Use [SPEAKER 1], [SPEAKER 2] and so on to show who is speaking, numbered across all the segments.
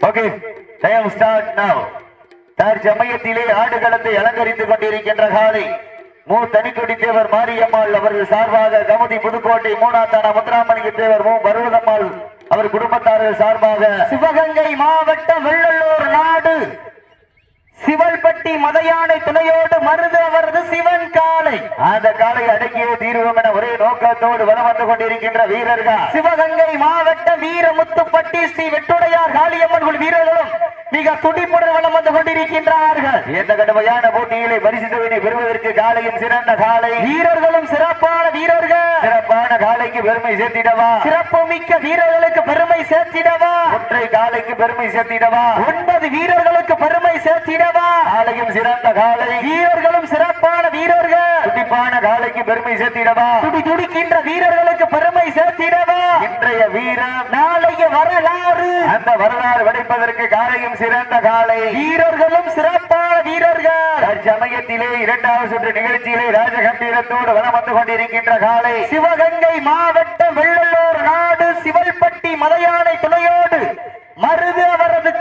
[SPEAKER 1] Okay time start நவ. தற்சமயத்திலே ஆடுகளத்தை அலங்கரித்துக் கொண்டிருக்கின்ற காலை தனிக்கொடி தேவர் மாரியம்மாள் அவர்கள் சார்பாக கமுதி புதுக்கோட்டை மூணாத்தான முத்துராமலிங்க தேவர் பருவதம்மாள் அவர் குடும்பத்தார்கள் சார்பாக
[SPEAKER 2] சிவகங்கை மாவட்டம் வெள்ளலூர் நாடு சிவல்பட்டி மதையானை துணையோடு மருது அவரது சிவன் காலை.
[SPEAKER 1] அந்த காலை அடக்கிய தீர்வோம் என ஒரே நோக்கத்தோடு வலம் வந்து கொண்டிருக்கின்ற வீரர்கள்
[SPEAKER 2] சிவகங்கை மாவட்டம் வீரமுத்துப்பட்டி ஸ்ரீ வெட்டுடையார் காளியம்மன் குழு வீரர்களும் மிக துடிப்புடன் வலம் வந்து கொண்டிருக்கின்றார்கள்.
[SPEAKER 1] இந்த கடுமையான போட்டியிலே பரிசுத்தவனை பெறுவதற்கு காலையும் சிறந்த காலை
[SPEAKER 2] வீரர்களும் சிறப்பான வீரர்கள்.
[SPEAKER 1] சிறப்பான காலைக்கு பெருமை சேர்த்திடவா,
[SPEAKER 2] சிறப்பு மிக்க வீரர்களுக்கு பெருமை சேர்த்திடவா,
[SPEAKER 1] ஒற்றை காலைக்கு பெருமை சேர்த்திடவா,
[SPEAKER 2] 9 வீரர்களுக்கு பெருமை சேர்த்திடவா.
[SPEAKER 1] காலையும் சிறந்த காலை
[SPEAKER 2] வீரர்களும் சிறப்பான வீரர்கள்.
[SPEAKER 1] துடிப்பான காலைக்கு பெருமை சேர்த்திடவா,
[SPEAKER 2] துடிக்கின்ற வீரர்களுக்கு பெருமை சேர்த்திடவா.
[SPEAKER 1] இன்றைய வீரம்
[SPEAKER 2] நாளைய வரலாறு,
[SPEAKER 1] அந்த வரலாறு படைப்பதற்கு காலையும் சிறந்த காலை
[SPEAKER 2] வீரர்களும் சிறப்பான வீரர்கள்.
[SPEAKER 1] தற்சமயத்திலே இரண்டாவது சுற்று நிகழ்ச்சியிலே ராஜகம்பீரத்தோடு வலம் வந்து கொண்டிருக்கின்ற காலை
[SPEAKER 2] சிவகங்கை மாவட்டம் வெள்ளலூர் நாடு சிவல்பட்டி மதையானை துணையோடு மருது அவரது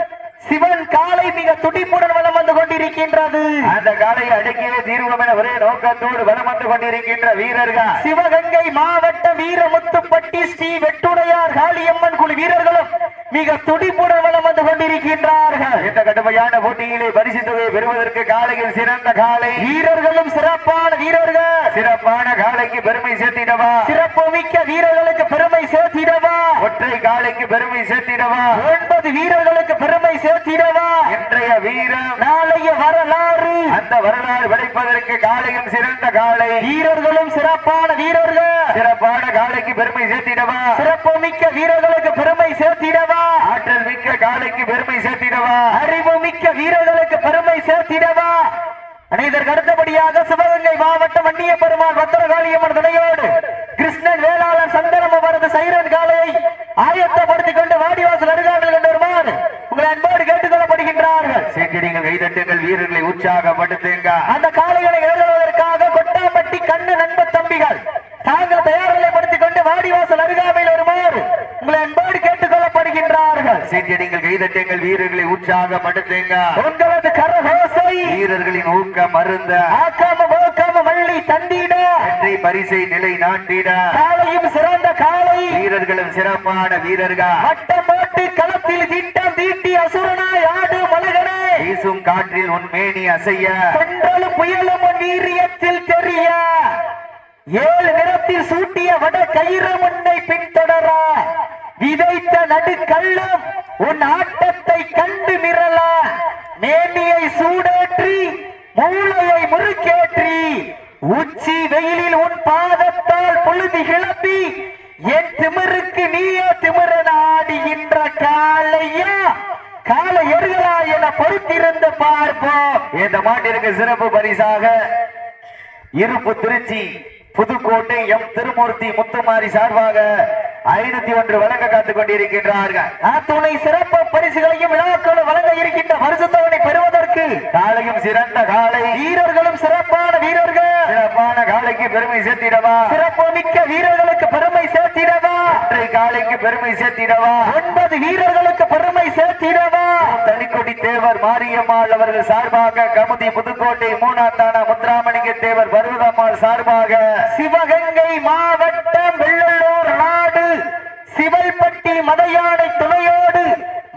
[SPEAKER 2] சிவன் காலை மிக துடிப்புடன் வலம் வந்து கொண்டிருக்கின்றது.
[SPEAKER 1] அந்த காலையை அடக்கிய தீர்வோம் என ஒரே நோக்கத்தோடு வலம் வந்து கொண்டிருக்கின்ற வீரர்கள்
[SPEAKER 2] சிவகங்கை மாவட்டம் வீரமுத்துப்பட்டி ஸ்ரீ வெட்டுடையார் காளியம்மன் குழு வீரர்களும் மிக துடிப்புடன் வலம் வந்து கொண்டிருக்கின்றார்கள்.
[SPEAKER 1] இந்த கடுமையான போட்டியிலே பரிசு தொகையை பெறுவதற்கு காலையில் சிறந்த காலை
[SPEAKER 2] வீரர்களும் சிறப்பான வீரர்கள்.
[SPEAKER 1] சிறப்பான காலைக்கு பெருமை சேர்த்திடவா,
[SPEAKER 2] சிறப்பு மிக்க வீரர்களுக்கு பெருமை சேர்த்திடவா,
[SPEAKER 1] ஒற்றை காலைக்கு பெருமை சேர்த்திடவா,
[SPEAKER 2] 9 வீரர்களுக்கு பெருமை சேர்த்திடவா.
[SPEAKER 1] இன்றைய வீரம்
[SPEAKER 2] நாளைய வரலாறு,
[SPEAKER 1] அந்த வரலாறு படைப்பதற்கு காலையும் சிறந்த காலை
[SPEAKER 2] வீரர்களும் சிறப்பான வீரர்கள்.
[SPEAKER 1] சிறப்பான காலைக்கு பெருமை சேர்த்திடவா,
[SPEAKER 2] சிறப்பு மிக்க வீரர்களுக்கு பெருமை சேர்த்திடவா,
[SPEAKER 1] ஆற்றல் மிக்க காலைக்கு பெருமை சேர்த்திடவா,
[SPEAKER 2] அறிவு மிக்க வீரர்களுக்கு பெருமை சேர்த்திடவா. இதற்கு அடுத்தபடியாக சிவகங்கை மாவட்டம் வன்னிய பெருமாள் பத்திரகாளியம்மன் துணையோடு கிருஷ்ணன் வேளாளர் சந்தனம் அவரது சைரன் காலையை ஆயத்தப்படுத்திக் கொண்டு வாடிவாசல் அருகாமையில் கொண்டு வருமாறு உங்களை அன்போடு கேட்டுக் கொள்ளப்படுகின்றார்கள்.
[SPEAKER 1] நீங்கள் கைதட்டுங்கள், வீரர்களை உற்சாகப்படுத்துங்க.
[SPEAKER 2] அந்த காளைகளை எழுதுவதற்காக கொட்டாம்பட்டி கண்ணு நண்ப தம்பிகள் தாங்கள் தயார் நிலைப்படுத்திக் கொண்டு வாடிவாசல் அருகாமையில் வருமாறு உங்களை அன்போடு கேட்டுக் கொள்ளப்படுகின்றார்கள்.
[SPEAKER 1] நீங்கள் கைதட்டுங்கள், வீரர்களை உற்சாகப்படுத்துங்க.
[SPEAKER 2] உங்களது கரகோசை
[SPEAKER 1] வீரர்களின் ஊக்கம் மருந்த
[SPEAKER 2] ஆக்காம போக்காம மல்லி தந்திட
[SPEAKER 1] வெற்றி பரிசை நிலை நாட்டிட
[SPEAKER 2] காலையும் சிறந்த காலை
[SPEAKER 1] வீரர்களும் சிறப்பான வீரர்கள்
[SPEAKER 2] வட்டம் போட்டு களத்தில் திட்டம் தீட்டி அசுரனாய் ஆடு மலகனே
[SPEAKER 1] வீசும் காற்றில் உன் மேனி அசைய
[SPEAKER 2] சென்றலும் புயலும் உன் வீரியத்தில் தெரிய 7 நிறத்தில் சூட்டிய வட கயிறு முன்னை பின்தொடர விதைத்த நடுக்கல்லும் உன் ஆட்டத்தை கண்டு மிரள மேனியை சூடேற்றி மூளையை முறுக்கேற்றி உச்சி வெயிலில் உன் பாதத்தால் பொழுது கிளப்பி என் திமிருக்கு நீயே திமிரன் ஆடுகின்ற காளையா காலை எருகளா என பொறுத்திருந்து பார்ப்போம்.
[SPEAKER 1] இந்த மாட்டிற்கு சிறப்பு பரிசாக இருப்பு திருச்சி புதுக்கோட்டை எம் திருமூர்த்தி முத்துமாரி சார்பாக 501 வழங்க காத்துக் கொண்டிருக்கின்றார்கள்.
[SPEAKER 2] அத்துணை சிறப்பு பரிசுகளையும் விழாக்களும் வழங்க இருக்கின்ற பரிசுத்தவனை பெறுவதற்கு
[SPEAKER 1] காலையும் சிறந்த காலை
[SPEAKER 2] வீரர்களும் சிறப்பான வீரர்கள்.
[SPEAKER 1] சிறப்பான காலைக்கு பெருமை சேர்த்திடவா,
[SPEAKER 2] சிறப்பு மிக்க வீரர்களுக்கு பெருமை சேர்த்திடவா,
[SPEAKER 1] ஒற்றை காலைக்கு பெருமை சேர்த்திடவா,
[SPEAKER 2] 9 வீரர்களுக்கு பெருமை சேர்த்திடவா.
[SPEAKER 1] தனிக்கொடி தேவர் மாரியம்மாள் அவர்கள் சார்பாக கமுதி புதுக்கோட்டை மூணாத்தான முத்துராமலிங்க தேவர் பருவதம்மாள் சார்பாக
[SPEAKER 2] சிவகங்கை மாவட்டம் வெள்ளலூர் நாடு சிவல்பட்டி மதையானை துணையோடு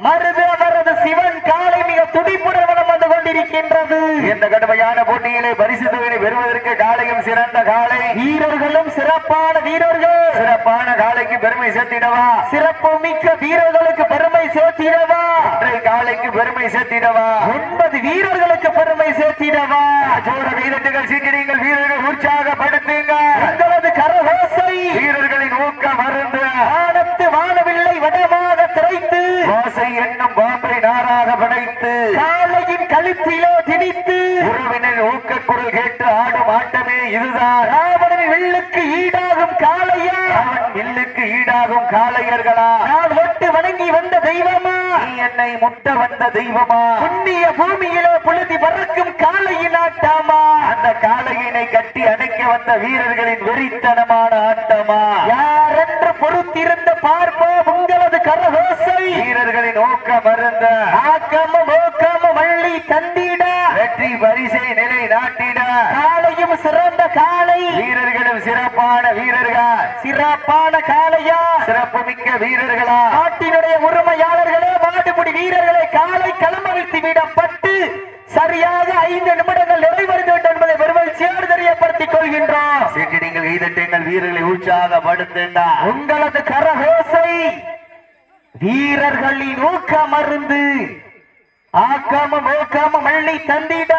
[SPEAKER 2] மருது அவரது சிவன் காலை மிக துடிப்புடன் வலம் வந்து கொண்டிருக்கின்றது.
[SPEAKER 1] இந்த கடுமையான போட்டியிலே பரிசு தொகையை பெறுவதற்கு காலையும் சிறந்த காலை
[SPEAKER 2] வீரர்களும் சிறப்பான வீரர்கள்.
[SPEAKER 1] சிறப்பான காலைக்கு பெருமை சேர்த்திடவா,
[SPEAKER 2] சிறப்பு மிக்க வீரர்களுக்கு பெருமை சேர்த்திடவா,
[SPEAKER 1] ஒற்றை காலைக்கு பெருமை சேர்த்திடவா,
[SPEAKER 2] 9 வீரர்களுக்கு பெருமை சேர்த்திடவா.
[SPEAKER 1] சோழ கைதட்டுகள் சீக்கிரங்கள், வீரர்கள் உற்சாகப்படுத்துங்க.
[SPEAKER 2] உங்களது கரகோசை
[SPEAKER 1] வீரர்களின் ஊக்கம் மருந்து
[SPEAKER 2] வானத்து வானவில்லை வடமாக திரைத்து
[SPEAKER 1] ஓசை என்னும் பாம்பை நாராக படைத்து
[SPEAKER 2] காலையின் கழுத்திலோ திணித்து
[SPEAKER 1] உறவினர் ஊக்க குரல் கேட்டு ஆடும் ஆட்டமே இதுதான்.
[SPEAKER 2] ராவணன் வில்லுக்கு ஈடாகும் காளையா,
[SPEAKER 1] அவன் வில்லுக்கு ஈடாகும் காளையர்களா,
[SPEAKER 2] நான் ஒட்டு வணங்கி வந்த தெய்வமா,
[SPEAKER 1] நீ என்னை முட்ட வந்த தெய்வமா,
[SPEAKER 2] புண்ணிய பூமியிலே புழுதி பறக்கும் காளையின் ஆட்டாமா,
[SPEAKER 1] அந்த காளையினை கட்டி அணைக்க வந்த வீரர்களின் வெறித்தனமான ஆட்டமா,
[SPEAKER 2] யாரென்று பொறுத்திருந்த பார்ப்போம் உங்களது கரகோசை.
[SPEAKER 1] வீரர்களின் ஊக்கம் மருந்த
[SPEAKER 2] ஆக்கமும் ஊக்கமும் வள்ளி தந்திட
[SPEAKER 1] வெற்றி பரிசை நிலை நாட்டிட
[SPEAKER 2] காலையும் சிறந்த காலை.
[SPEAKER 1] வீரர்களும் சிறப்பான வீரர்கள்.
[SPEAKER 2] சிறப்பான காலையா
[SPEAKER 1] சிறப்பு மிக்க வீரர்களா
[SPEAKER 2] நாட்டினுடைய உரிமையாளர்களே மாடுபிடி வீரர்களை காலை களமழித்து விடப்பட்டு சரியாக 5 நிமிடங்கள் நிறைவடைந்து என்பதை பெருமகிழ்ச்சியோடு தெரியப்படுத்திக் கொள்கின்றோம்.
[SPEAKER 1] சீட்டி நீங்கள் கைதட்டுங்கள், வீரர்களை உற்சாகப்படுத்துங்க.
[SPEAKER 2] உங்களது கரகோசை வீரர்களின் ஊக்கமருந்து ஆக்கமும் ஊக்கமும் வள்ளி தந்திட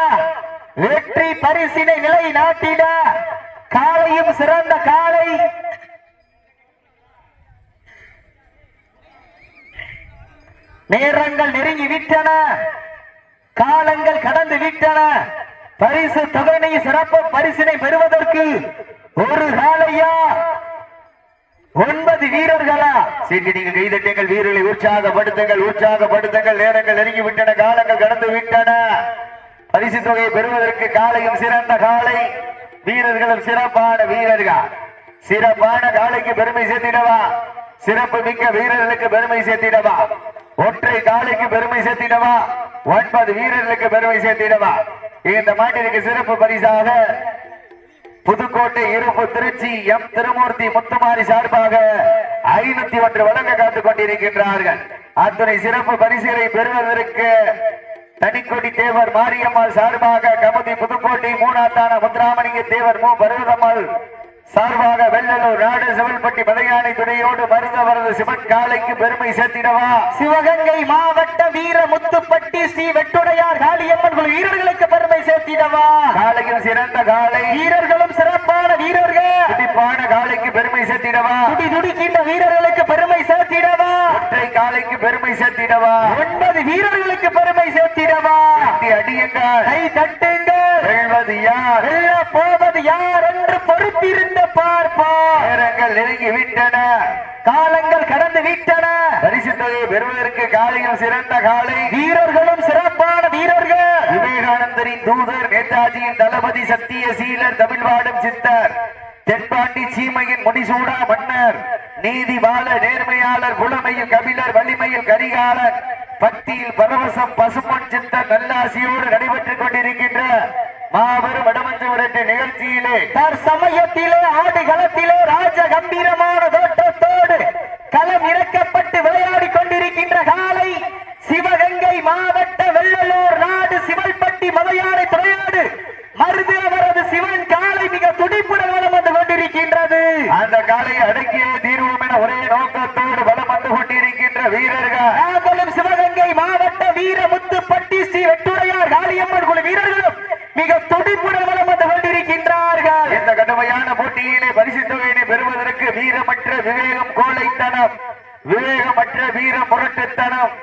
[SPEAKER 2] வெற்றி பரிசினை நிலை நாட்டிட காலையும் சிறந்த காலை. நேரங்கள் நெருங்கி விட்டன, காலங்கள் கடந்து விட்டன. பரிசு தொகையினை சிறப்பு பரிசினை பெறுவதற்கு ஒரு காலையா 9 வீரர்களா?
[SPEAKER 1] சீட்டி நீங்கள் கைதட்டுங்கள், வீரர்களை உற்சாகப்படுத்துங்கள், உற்சாகப்படுத்துங்கள். நேரங்கள் நெருங்கி விட்டன, காலங்கள் கடந்து விட்டன. பரிசு தொகையை பெறுவதற்கு காலையும் சிறந்த காலை, வீரர்களும் சிறப்பான வீரர்கள். சிறப்பான காலைக்கு பெருமை சேர்த்திடவா, சிறப்பு மிக்க வீரர்களுக்கு பெருமை சேர்த்திடவா, ஒற்றை காலைக்கு பெருமை சேர்த்திடவா, 9 வீரர்களுக்கு பெருமை சேர்த்திடவா. இந்த மாட்டிற்கு சிறப்பு பரிசாக புதுக்கோட்டை இருப்பு திருச்சி எம் திருமூர்த்தி முத்துமாரி சார்பாக 501 வழங்க காத்துக் கொண்டிருக்கின்றார்கள். அத்துணை சிறப்பு பரிசுகளை பெறுவதற்கு தனிக்கொடி தேவர் மாரியம்மாள் சார்பாக கமுதி புதுக்கோட்டை மூணாத்தான முத்துராமலிங்க தேவர் மு பருவதம்மாள் சார்பாக வெள்ளலூர் நாடு சிவல்பட்டி மலையானை துணையோடு மருதவரது சிவன் காலைக்கு பெருமை சேர்த்திடவா.
[SPEAKER 2] சிவகங்கை மாவட்ட வீர முத்துப்பட்டி ஸ்ரீ வெட்டுடையார் காளியம்மன் வீரர்களுக்கு பெருமை சேர்த்திடவா.
[SPEAKER 1] காலையில் சிறந்த காலை,
[SPEAKER 2] வீரர்களும் சிறப்பான வீரர்கள்.
[SPEAKER 1] துடிப்பான காலைக்கு பெருமை சேர்த்திடவா.
[SPEAKER 2] துடி துடிக்கின்ற வீரர்களுக்கு பெருமை சேர்த்திடவா.
[SPEAKER 1] ஒற்றை காலைக்கு பெருமை சேர்த்திடவா.
[SPEAKER 2] 9 வீரர்களுக்கு பெருமை சேர்த்திடவா.
[SPEAKER 1] அடியுங்கள்,
[SPEAKER 2] கை தட்டுங்கள்.
[SPEAKER 1] வெல்வது யார்,
[SPEAKER 2] வெல்ல போவது யார் என்று பொறுத்திருந்த பார்ப்போம்.
[SPEAKER 1] நேரங்கள் நெருங்கி விட்டன,
[SPEAKER 2] காலங்கள் கடந்து விட்டன.
[SPEAKER 1] பரிசு தொகையை பெறுவதற்கு காலையில் சிறந்த காலை,
[SPEAKER 2] வீரர்களும் சிறப்பான வீரர்கள்.
[SPEAKER 1] விவேகானந்தரின் தூதர், நேதாஜியின் தளபதி, சத்திய சீலர், தமிழ்வாடும் சித்தர், தென்பாண்டி சீமையின் முடிசூடா மன்னர், நீதி வாழ நேர்மையாளர், புலமையில் கபிலர், வலிமையில் கரிகாலர், பக்தியில் பரவசம் பசுமன் சித்தர் நல்லாசியோடு நடைபெற்றுக் கொண்டிருக்கின்ற மாபெரும் வடமஞ்சு விரட்டு நிகழ்ச்சியிலே
[SPEAKER 2] தற்சமயத்திலே ஆடுகளத்திலே ராஜ கம்பீரமான தோற்றத்தோடு களம் இறக்கப்பட்டு விளையாடி கொண்டிருக்கின்ற காலை சிவகங்கை மாவட்ட வெள்ளலூர் நாடு சிவல்பட்டி மலையானை துணையோடு மருதவரது சிவன் காலை மிக துடிப்புடன் வலம் வந்து கொண்டிருக்கின்றது.
[SPEAKER 1] அந்த காலையை அடக்கிய தீர்வோம் என ஒரே நோக்கத்தோடு வலம் வந்து கொண்டிருக்கின்ற வீரர்கள்
[SPEAKER 2] நாங்களும் சிவகங்கை மாவட்ட வீர முத்துப்பட்டி ஸ்ரீ வெட்டுடையார் காளியம்மன் குழு வீரர்களும் மிக துடிப்புடன் வலம் வந்து கொண்டிருக்கின்றார்கள்.
[SPEAKER 1] இந்த கடுமையான போட்டியிலே பரிசு தொகையினை பெறுவதற்கு வீரமற்ற விவேகம் கோழைத்தனம், விவேகமற்ற வீரம் முரட்டுத்தனம்,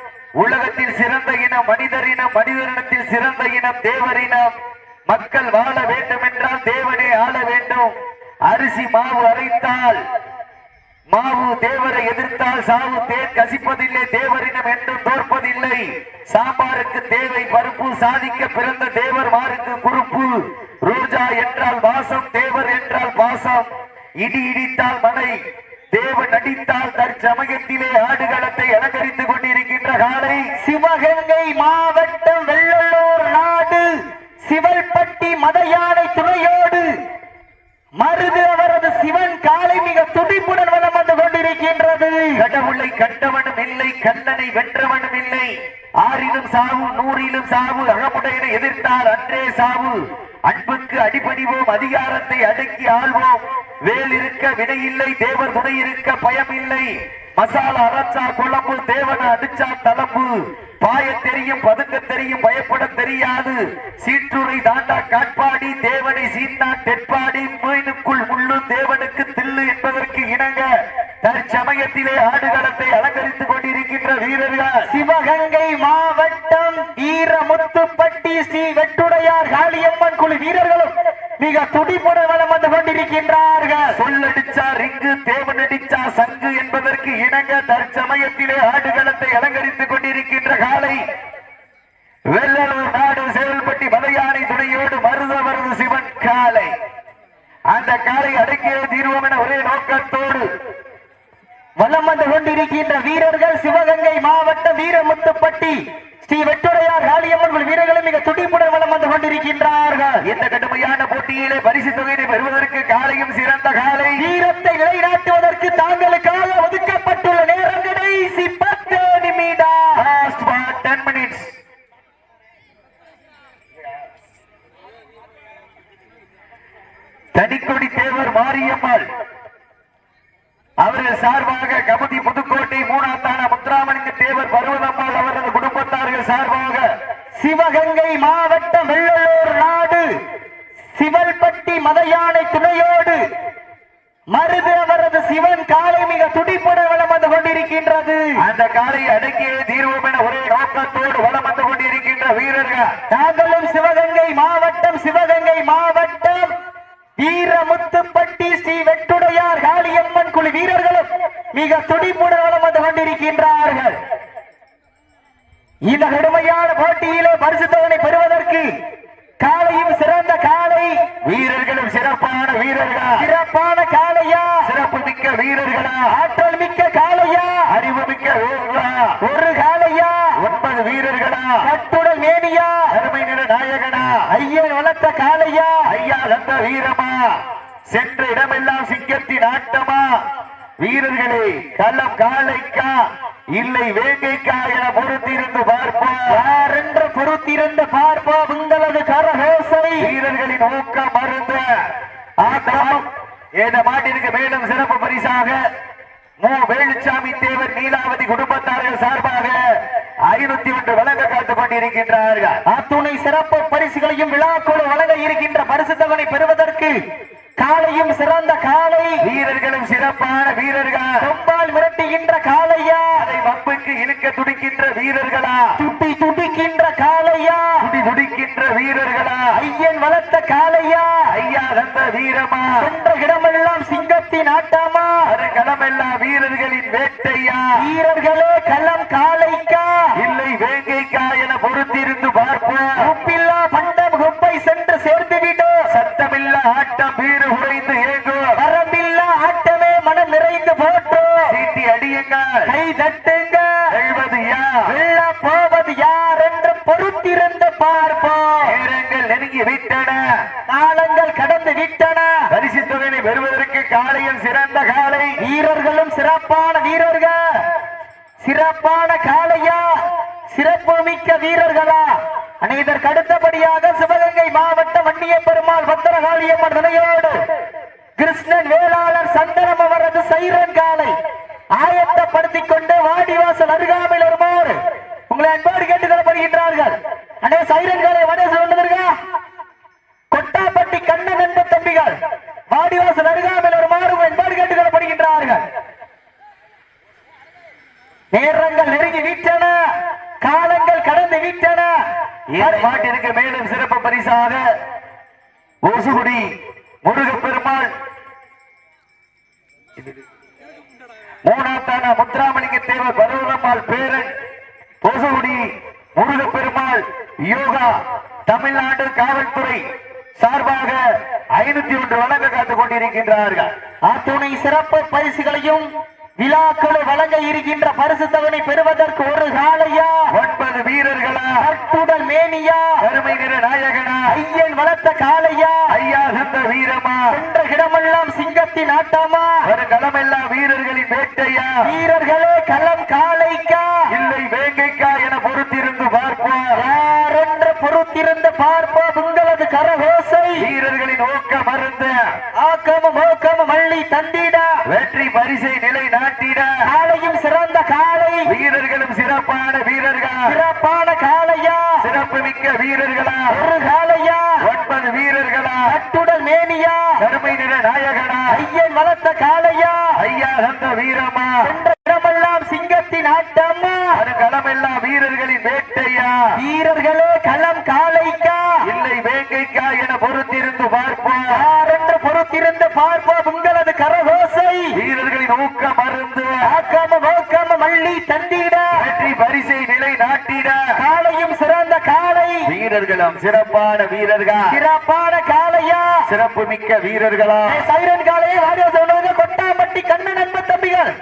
[SPEAKER 1] உலகத்தில் சிறந்த இனம் மனிதரினம், மனிதரினத்தில் சிறந்த இனம் தேவரினம். மக்கள் வாழ வேண்டும் என்றால் தேவனே ஆள வேண்டும். அரிசி மாவு அரைத்தால் மாவு தேவரை எதிர்த்தால் சாவு தேன் கசிப்பதில்லை, தேவரினம் என்றும் தோற்பதில்லை. சாம்பாருக்கு தேவை பருப்பு, சாதிக்க பிறந்த தேவர் மாருக்கு குறுப்பு. ரோஜா என்றால் வாசம், தேவர் என்றால் பாசம். இடி இடித்தால் மழை, தேவன் அடித்தால் தற்சமயத்திலே ஆடுகளத்தை அலங்கரித்துக் கொண்டிருக்கின்ற காலை
[SPEAKER 2] சிவகங்கை மாவட்டம் வெள்ளலூர் நாடு சிவல்பட்டி மதையானை துணையோடு மருது அவரது சிவன் காலை மிக துடிப்புடன் வலம் வந்து கொண்டிருக்கின்றது.
[SPEAKER 1] கடவுளை கண்டவனும் இல்லை, கண்ணனை வென்றவனும் இல்லை. ஆறிலும் சாவு, நூறிலும் சாவு, அகமுடையனை எதிர்த்தால் அன்றே சாவு. அன்புக்கு அடிபணிவோம், அதிகாரத்தை அடக்கி ஆள்வோம். வேல் இருக்க வினை இல்லை, தேவர் துணை இருக்க பயம் இல்லை. மசாலா அரைச்சா குழம்பு, தேவனை அடிச்சா தளம்பு. பாய தெரியும், பதுக்க தெரியும், பயப்பட தெரியாது. சீற்றுரை தாண்டா காட்பாடி, தேவனை சீத்தான் தெற்பாடி. மீனுக்குள் முள்ளு, தேவனுக்கு தில்லு என்பதற்கு இணங்க தற்சமயத்திலே ஆடுகளத்தை அலங்கரித்துக் கொண்டிருக்கின்ற வீரர்கள்
[SPEAKER 2] சிவகங்கை மாவட்டம் வீரமுத்துப்பட்டி ஸ்ரீ வெட்டுடையார் காளியம்மன் குழு வீரர்களும் மிக துடிப்புடன் வலம் வந்து கொண்டிருக்கின்றார்கள்.
[SPEAKER 1] சொல்லடிச்சா ரிங்கு, தேவன் அடிச்சா சங்கு என்பதற்கு இணங்க தற்சமயத்திலே ஆடுகளத்தை அலங்கரித்துக் கொண்டிருக்கின்ற காலை வெள்ளலூர் நாடு சேவல்பட்டி மலையானை துணையோடு மருதவரது சிவன் காலை. அந்த காலை அடக்கிய தீர்வோம் என ஒரே நோக்கத்தோடு
[SPEAKER 2] வலம் வந்து கொண்டிருக்கின்ற வீரர்கள் சிவகங்கை மாவட்டம் வீரமுத்துப்பட்டி ஸ்ரீ வெட்டுடையார் காளியம்மன் வீரர்களும் மிக துடிப்புடன் வலம் வந்து கொண்டிருக்கின்றார்கள்.
[SPEAKER 1] இந்த கடுமையான போட்டியிலே பரிசு தொகையை பெறுவதற்கு காலையும் சிறந்த காலை,
[SPEAKER 2] வீரத்தை நிலைநாட்டுவதற்கு தாங்களுக்காக ஒதுக்கப்பட்டுள்ள நேரம் கடைசி 10 நிமிடம்.
[SPEAKER 1] Last 10 minutes. தனிக்கொடி தேவர் மாரியம்மாள் அவர்கள் சார்பாக கமுதி புதுக்கோட்டை மூணாத்தான முத்துராமலிங்க தேவர் பருவதம்மாள் அவரது குடும்பத்தார்கள் சார்பாக
[SPEAKER 2] சிவகங்கை மாவட்டம் வெள்ளலூர் நாடு சிவல்பட்டி மதயானை துணையோடு மருது அவரது சிவன் காலை மிக துடிப்புடன் வலம் வந்து கொண்டிருக்கின்றது.
[SPEAKER 1] அந்த காலை அடக்கிய தீர்வோம் என ஒரே நோக்கத்தோடு வலம் வந்து கொண்டிருக்கின்ற வீரர்கள்
[SPEAKER 2] நாங்களும் சிவகங்கை மாவட்டம் வீரமுத்துப்பட்டி ஸ்ரீ வெட்டுடையார் காளியம்மன் குழு வீரர்களும் மிக துடிப்புடன் வலம் வந்து கொண்டிருக்கின்றார்கள். இந்த கடுமையான போட்டியிலே பரிசு தொகையை பெறுவதற்கு காலையும் சிறந்த காலை,
[SPEAKER 1] வீரர்களும் சிறப்பான வீரர்களா,
[SPEAKER 2] சிறப்பான காலையா,
[SPEAKER 1] சிறப்பு மிக்க வீரர்களா,
[SPEAKER 2] ஆற்றல் மிக்க காலையா,
[SPEAKER 1] அறிவு மிக்க வீரர்களா,
[SPEAKER 2] ஒரு காலையா,
[SPEAKER 1] 9 வீரர்களா,
[SPEAKER 2] கட்டுடல் மேனியா,
[SPEAKER 1] அருமை நிற நாயகனா,
[SPEAKER 2] ஐயன் வளர்த்த காலையா,
[SPEAKER 1] ஐயா தந்த வீரமா, சென்ற இடமெல்லாம் சிங்கத்தின் ஆட்டமா, வீரர்களே களம் காலைக்கா இல்லை வேங்கைக்கா என பொறுத்திருந்து பார்ப்போம்.
[SPEAKER 2] யார் என்று பொறுத்திருந்து பார்ப்போம். உங்களது கரகோசை
[SPEAKER 1] வீரர்களின் ஊக்கம் மருந்து ஆட்டம் இந்த மாட்டிற்கு மேலும் சிறப்பு பரிசாக மு வேலுச்சாமி தேவர் நீலாவதி குடும்பத்தார்கள் சார்பாக 501 வழங்க காத்துக் கொண்டிருக்கின்றார்கள்.
[SPEAKER 2] அத்துணை சிறப்பு பரிசுகளையும் விழாக்குழு வழங்க இருக்கின்ற பரிசு தொகை பெறுவதற்கு காலையும் சிறந்த காலை,
[SPEAKER 1] வீரர்களும் சிறப்பான வீரர்கள்,
[SPEAKER 2] கொம்பால் மிரட்டுகின்ற காலையா,
[SPEAKER 1] அதை வம்புக்கு இழுக்க துடிக்கின்ற வீரர்களா,
[SPEAKER 2] துடிக்கின்ற காலையா,
[SPEAKER 1] துடிக்கின்ற வீரர்களா,
[SPEAKER 2] ஐயன் வளர்த்த காலையா,
[SPEAKER 1] ஐயா தந்த வீரமா,
[SPEAKER 2] சென்ற இடமெல்லாம் சிங்கத்தின் ஆட்டமா,
[SPEAKER 1] அது களமெல்லாம் வீரர்களின் வேட்டையா,
[SPEAKER 2] வீரர்களே களம் காலைக்கா
[SPEAKER 1] இல்லை வேங்கைக்கா என பொறுத்திருந்து பார்ப்போம்.
[SPEAKER 2] உப்பில்லா பண்டம் குப்பை சென்று சேர்ந்துவிடும்.
[SPEAKER 1] சத்தமில்லா ஆட்டம் வீறு உறைந்து ஏங்கும்.
[SPEAKER 2] வரம்பில்லா ஆட்டமே மனம் நிறைந்து போற்றும்.
[SPEAKER 1] சீட்டி அடியுங்கள்,
[SPEAKER 2] கை தட்டுங்க,
[SPEAKER 1] வெல்வது யார்,
[SPEAKER 2] வெல்ல போவது யார் என்று பொறுத்திருந்து பார்ப்போம்.
[SPEAKER 1] நேரங்கள் நெருங்கி விட்டன,
[SPEAKER 2] காலங்கள் கடந்து விட்டன.
[SPEAKER 1] பரிசு தொகையை பெறுவதற்கு காலையில் சிறந்த காலை,
[SPEAKER 2] வீரர்களும் சிறப்பான வீரர்கள், சிறப்பான காலையா, சிறப்பு மிக்க வீரர்களா, இதற்கு அடுத்தபடியாக சிவகங்கை மாவட்டம் வன்னிய பெருமாள் பத்திரகாளியம்மன் துணையோடு கிருஷ்ணன் வேளாளர் சந்தனம் அவரது சைரன் காலை ஆயத்தப்படுத்திக் கொண்டு வாடிவாசல் அருகாமையில் வருமாறு உங்களை அன்போடு கேட்டுக்கொள்ளப்படுகின்றார்கள். அண்ணே சைரன் காலை வடேசல் வந்ததற்கா கொட்டாப்பட்டி கண்ணன் என்ப தம்பிகள் வாடிவாசல் அருகாமையில் வருமாறு உங்களை அன்போடு கேட்டுக்கொள்ளப்படுகின்றார்கள். நேரங்கள் நெருங்கி விட்டன, காலங்கள் கடந்து விட்டன.
[SPEAKER 1] மாட்டிற்கு மேலும் சிறப்பு பரிசாக ஒசுகுடி முருகப்பெருமாள் மூணாத்தான முத்துராமலிங்க தேவர் பருவதம்மாள் பேரன் ஒசுகுடி முருகப்பெருமாள் யோகா தமிழ்நாடு காவல்துறை சார்பாக 501 வழங்க காத்துக் கொண்டிருக்கின்றார்கள்.
[SPEAKER 2] அத்துணை சிறப்பு பரிசுகளையும் விழாக்களை வழங்க இருக்கின்ற பரிசு தொகை பெறுவதற்கு ஒரு காலையா,
[SPEAKER 1] 9 வீரர்களா,
[SPEAKER 2] கட்டுடல் மேனியா,
[SPEAKER 1] கருமை நிற நாயகனா,
[SPEAKER 2] ஐயன் வளர்த்த காலையா,
[SPEAKER 1] ஐயா தந்த வீரமா,
[SPEAKER 2] சென்ற இடமெல்லாம் சிங்கத்தின் ஆட்டமா,
[SPEAKER 1] ஒரு களமெல்லாம் வீரர்களின் வேட்டையா,
[SPEAKER 2] வீரர்களே களம் காலைக்கா
[SPEAKER 1] இல்லை வேங்கைக்கா என பொறுத்திருந்து பார்ப்போம்.
[SPEAKER 2] யார் என்று பொறுத்திருந்து பார்ப்போம். உங்களது கரகோசை
[SPEAKER 1] வீரர்களின் ஊக்க மருந்து
[SPEAKER 2] ஆக்கமும் ஊக்கமும் அள்ளி தந்திட
[SPEAKER 1] வெற்றி பரிசை நிலை நாட்டிட
[SPEAKER 2] காலையும் சிறந்த காலை,
[SPEAKER 1] வீரர்களும் சிறப்பான வீரர்கள்,
[SPEAKER 2] சிறப்பான காலையா,
[SPEAKER 1] சிறப்பு மிக்க வீரர்களா,
[SPEAKER 2] ஒரு காலையா,
[SPEAKER 1] 9 வீரர்களா,
[SPEAKER 2] கட்டுடல் மேனியா,
[SPEAKER 1] கருமை நிற நாயகனா,
[SPEAKER 2] ஐயன் வளர்த்த காலையா,
[SPEAKER 1] ஐயா தந்த வீரமா,
[SPEAKER 2] சென்ற இடமெல்லாம் சிங்கத்தின் ஆட்டமா,
[SPEAKER 1] அது களமெல்லாம் வீரர்களின் வேட்டையா,
[SPEAKER 2] வீரர்களே களம் காலைக்கா
[SPEAKER 1] இல்லை வேங்கைக்கா என பொறுத்திருந்து பார்ப்போம்.
[SPEAKER 2] யார் என்று பொறுத்திருந்து பார்ப்போம். உங்களது கரகோசை
[SPEAKER 1] வீரர்களின் ஊக்க மருந்து
[SPEAKER 2] ஆக்கமும் ஊக்கமும் அள்ளி தந்திட
[SPEAKER 1] வெற்றி பரிசை நிலை நாட்டிட
[SPEAKER 2] காலையும் சிறந்த காலை,
[SPEAKER 1] வீரர்களும் சிறப்பான வீரர்கள்,
[SPEAKER 2] சிறப்பான காலையா,
[SPEAKER 1] சிறப்பு மிக்க வீரர்களா,
[SPEAKER 2] சைரன் காலையை வாடிய சொல்லுவது கொட்டாம்பட்டி கண்ணன் என்ப தம்பிகள்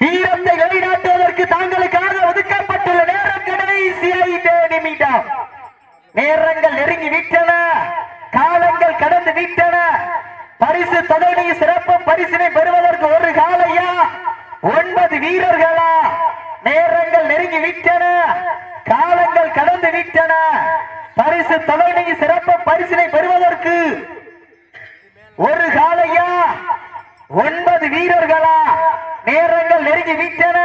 [SPEAKER 2] வீரத்தை வெளிநாட்டுவதற்கு தாங்களுக்காக ஒதுக்கப்பட்டுள்ள நேரம் கடைசி 5 நிமிடம். நேரங்கள் நெருங்கி விட்டன, காலங்கள் கடந்து விட்டன. பரிசு தொகையை சிறப்பு பரிசினை பெறுவதற்கு ஒரு காலையா 9 வீரர்களா? நேரங்கள் நெருங்கி விட்டன, காலங்கள் கடந்து விட்டன. பரிசு தொகையை சிறப்பு பரிசினை பெறுவதற்கு ஒரு காலையா 9 வீரர்களா? நேரங்கள் நெருங்கி விட்டன,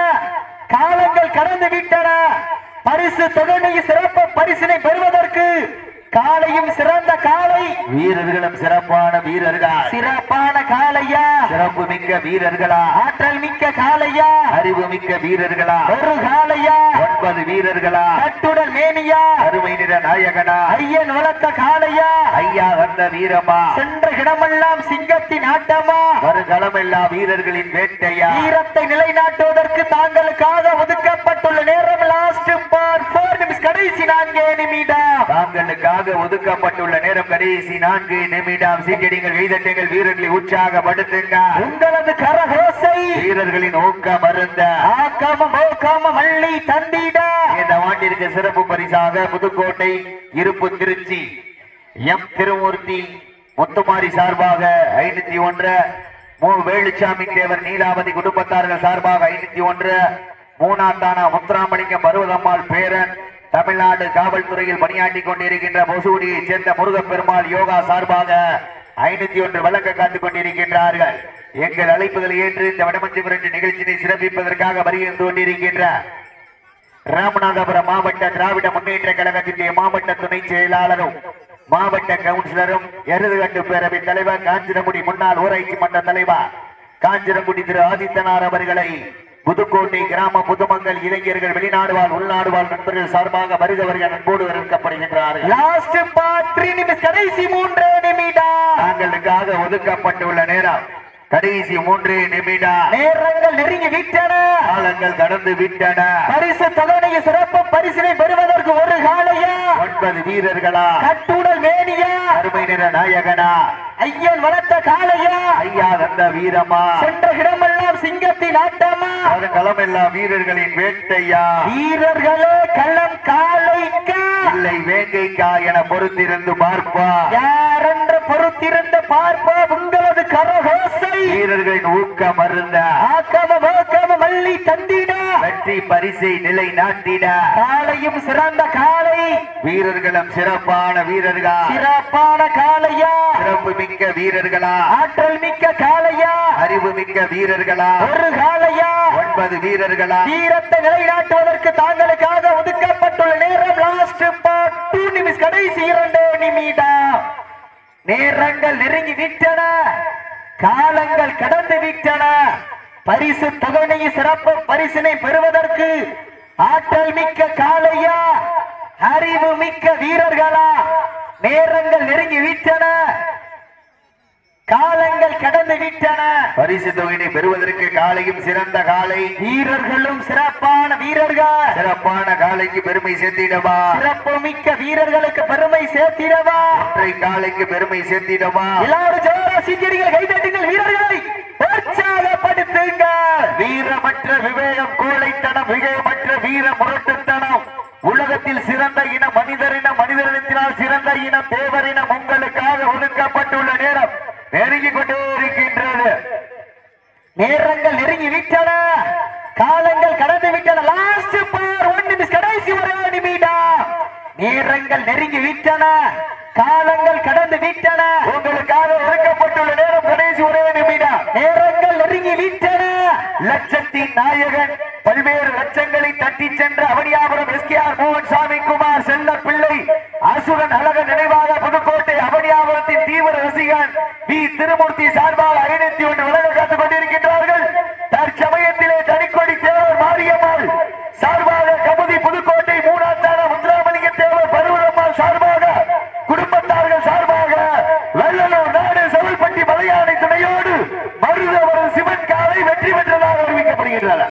[SPEAKER 2] காலங்கள் கடந்து விட்டன. பரிசு தொகையை சிறப்பு பரிசினை பெறுவதற்கு காலையும் சிறந்த காலை,
[SPEAKER 1] வீரர்களும் சிறப்பான வீரர்கள்,
[SPEAKER 2] சிறப்பான காலையா,
[SPEAKER 1] சிறப்பு மிக்க வீரர்களா,
[SPEAKER 2] ஆற்றல் மிக்க காலையா,
[SPEAKER 1] அறிவு மிக்க வீரர்களா,
[SPEAKER 2] ஒரு காலையா
[SPEAKER 1] 9 வீரர்களா,
[SPEAKER 2] கட்டுடல் மேனியா,
[SPEAKER 1] அருமை நிற நாயகனா,
[SPEAKER 2] ஐயன் வளர்த்த காலையா,
[SPEAKER 1] ஐயா வந்த வீரமா,
[SPEAKER 2] சென்ற இடமெல்லாம் சிங்கத்தின் ஆட்டமா,
[SPEAKER 1] வருகளமெல்லாம் வீரர்களின் வேட்டையா,
[SPEAKER 2] வீரத்தை நிலைநாட்டுவதற்கு தாங்களுக்காக ஒதுக்கப்பட்டுள்ள நேரம் லாஸ்ட் பார் 4 நிமிஷம், கடைசி 4 நிமிடம்.
[SPEAKER 1] தாங்களுக்காக ஒதுக்கப்பட்டுள்ள நேரம் கடைசி 4 நிமிடம். சீக்கிரங்கள் கைதட்டுங்கள், வீரர்களை உற்சாகப்படுத்துங்க.
[SPEAKER 2] உங்களது கரகோசை
[SPEAKER 1] வீரர்களின் ஊக்கம் அருந்த
[SPEAKER 2] ஆக்கமும் ஓக்கமும் அள்ளி தந்திட
[SPEAKER 1] இந்த ஆண்டிற்கு சிறப்பு பரிசாக புதுக்கோட்டை இருப்பு திருச்சி எம் திருமூர்த்தி முத்துமாரி சார்பாக 501, மு வேலுச்சாமி தேவர் நீலாவதி குடும்பத்தார்கள் சார்பாக 501, மூணாத்தான முத்துராமலிங்கம் பருவதம்மாள் பேரன் தமிழ்நாடு காவல்துறையில் பணியாற்றிக் கொண்டிருக்கின்ற பொசூடியைச் சேர்ந்த முருகப்பெருமாள் யோகா சார்பாக 501 வழங்க காத்துக் கொண்டிருக்கின்றார்கள். எங்கள் அழைப்புகளை ஏற்று இந்த வடமஞ்சி புரட்சி நிகழ்ச்சியை சிறப்பிப்பதற்காக வருகை கொண்டிருக்கின்ற ராமநாதபுரம் மாவட்ட திராவிட முன்னேற்ற கழகத்தினுடைய மாவட்ட துணை செயலாளரும் மாவட்ட கவுன்சிலரும் எருதுகட்டு பேரவை தலைவர் காஞ்சிரங்குடி முன்னாள் ஊராட்சி மன்ற தலைவர் காஞ்சிரங்குடி திரு ஆதித்தனார் அவர்களை புதுக்கோட்டை கிராம புதுமங்கள் இளைஞர்கள் வெளிநாடு வாழ் உள்நாடு வாழ் நண்பர்கள் சார்பாக வருகவர்கள் அன்போடு வரவேற்கப்படுகின்றார்கள்.
[SPEAKER 2] லாஸ்ட் பார் 3 நிமிஷம், கடைசி 3 நிமிடம்.
[SPEAKER 1] தாங்களுக்காக ஒதுக்கப்பட்டுள்ள நேரம் கடைசி 3 நிமிடம்.
[SPEAKER 2] நேரங்கள் நெருங்கி விட்டன,
[SPEAKER 1] காலங்கள் கடந்து விட்டன.
[SPEAKER 2] பரிசு தொகையை சிறப்பு பரிசினை பெறுவதற்கு ஒரு காலையா
[SPEAKER 1] 9 வீரர்களா?
[SPEAKER 2] கட்டுடல் மேனியா,
[SPEAKER 1] அருமை நிற நாயகனா,
[SPEAKER 2] ஐயன் வளர்த்த காலையா,
[SPEAKER 1] ஐயா தந்த வீரமா,
[SPEAKER 2] சென்ற இடமெல்லாம் சிங்கத்தின் ஆட்டமா,
[SPEAKER 1] களமெல்லாம் வீரர்களின் வேட்டையா,
[SPEAKER 2] வீரர்களே களம் காலைக்கா
[SPEAKER 1] இல்லை வேங்கைக்கா என பொறுத்திருந்து பார்ப்பா,
[SPEAKER 2] யாரென்று பொறுத்திருந்து பார்ப்பா. உங்களது கரகோசை
[SPEAKER 1] வீரர்களின் ஊக்கம் அருந்த
[SPEAKER 2] ஆக்கமும் ஓக்கமும் அள்ளி தந்திட
[SPEAKER 1] வெற்றி பரிசை நிலை நாட்டிட
[SPEAKER 2] காலையும் சிறந்த காலை,
[SPEAKER 1] வீரர்களும் சிறப்பான வீரர்கள்,
[SPEAKER 2] சிறப்பான காலையா,
[SPEAKER 1] சிறப்பு மிக்க வீரர்களா,
[SPEAKER 2] ஆற்றல் மிக்க காலையா,
[SPEAKER 1] அறிவு மிக்க வீரர்களா,
[SPEAKER 2] ஒரு காலையா
[SPEAKER 1] 9 வீரர்களா?
[SPEAKER 2] வீரத்தை நிலைநாட்டுவதற்கு தாங்களுக்காக ஒதுக்கப்பட்டுள்ள நேரம் லாஸ்ட் பார் 2 நிமிஷம், கடைசி 2 நிமிடம். நேரங்கள் நெருங்கி விட்டன, காலங்கள் கடந்து விட்டன. பரிசு தொகையை சிறப்பு பரிசினை பெறுவதற்கு ஆற்றல் மிக்க காலையா, அறிவு மிக்க வீரர்களா? நேரங்கள் நெருங்கி விட்டன, காலங்கள் கடந்து விட்டன.
[SPEAKER 1] பரிசு தொகையை பெறுவதற்கு காலையும் சிறந்த காலை,
[SPEAKER 2] வீரர்களும் சிறப்பான வீரர்கள்,
[SPEAKER 1] சிறப்பான காலைக்கு பெருமை சேர்த்திடவா,
[SPEAKER 2] சிறப்பு மிக்க வீரர்களுக்கு பெருமை சேர்த்திடவா,
[SPEAKER 1] ஒற்றை காலைக்கு பெருமை சேர்த்திடவா.
[SPEAKER 2] எல்லாரும் ஜோரா சீக்கிரங்கள் கைதட்டுங்கள், வீரர்களை உற்சாகப்படுத்துங்கள்.
[SPEAKER 1] வீரமற்ற விவேகம் கோழைத்தனம், விவேகமற்ற வீர முரட்டுத்தனம். உலகத்தில் சிறந்த இனம் மனிதரினம், மனிதரினத்தினால் சிறந்த இனம் தேவரினம். உங்களுக்காக ஒதுக்கப்பட்டுள்ள நேரம் நெருங்கிக் கொண்டே இருக்கின்றது.
[SPEAKER 2] நேரங்கள் நெருங்கி விட்டன, காலங்கள் கடந்து விட்டன. லாஸ்ட் பார் 1 நிமிஷம், கடைசி 1 நிமிடம். நேரங்கள் நெருங்கி விட்டன, காலங்கள் கடந்து விட்டன.
[SPEAKER 1] உங்களுக்காக ஒதுக்கப்பட்டுள்ள நேரம் கடைசி 1 நிமிடம்.
[SPEAKER 2] நேரங்கள் நெருங்கி விட்டன.
[SPEAKER 1] லட்சத்தின் நாயகன், பல்வேறு லட்சங்களை தட்டி சென்ற அவனியாபுரம் SKR மோகன் சாமி குமார் செல்ல பிள்ளை, அசுரன்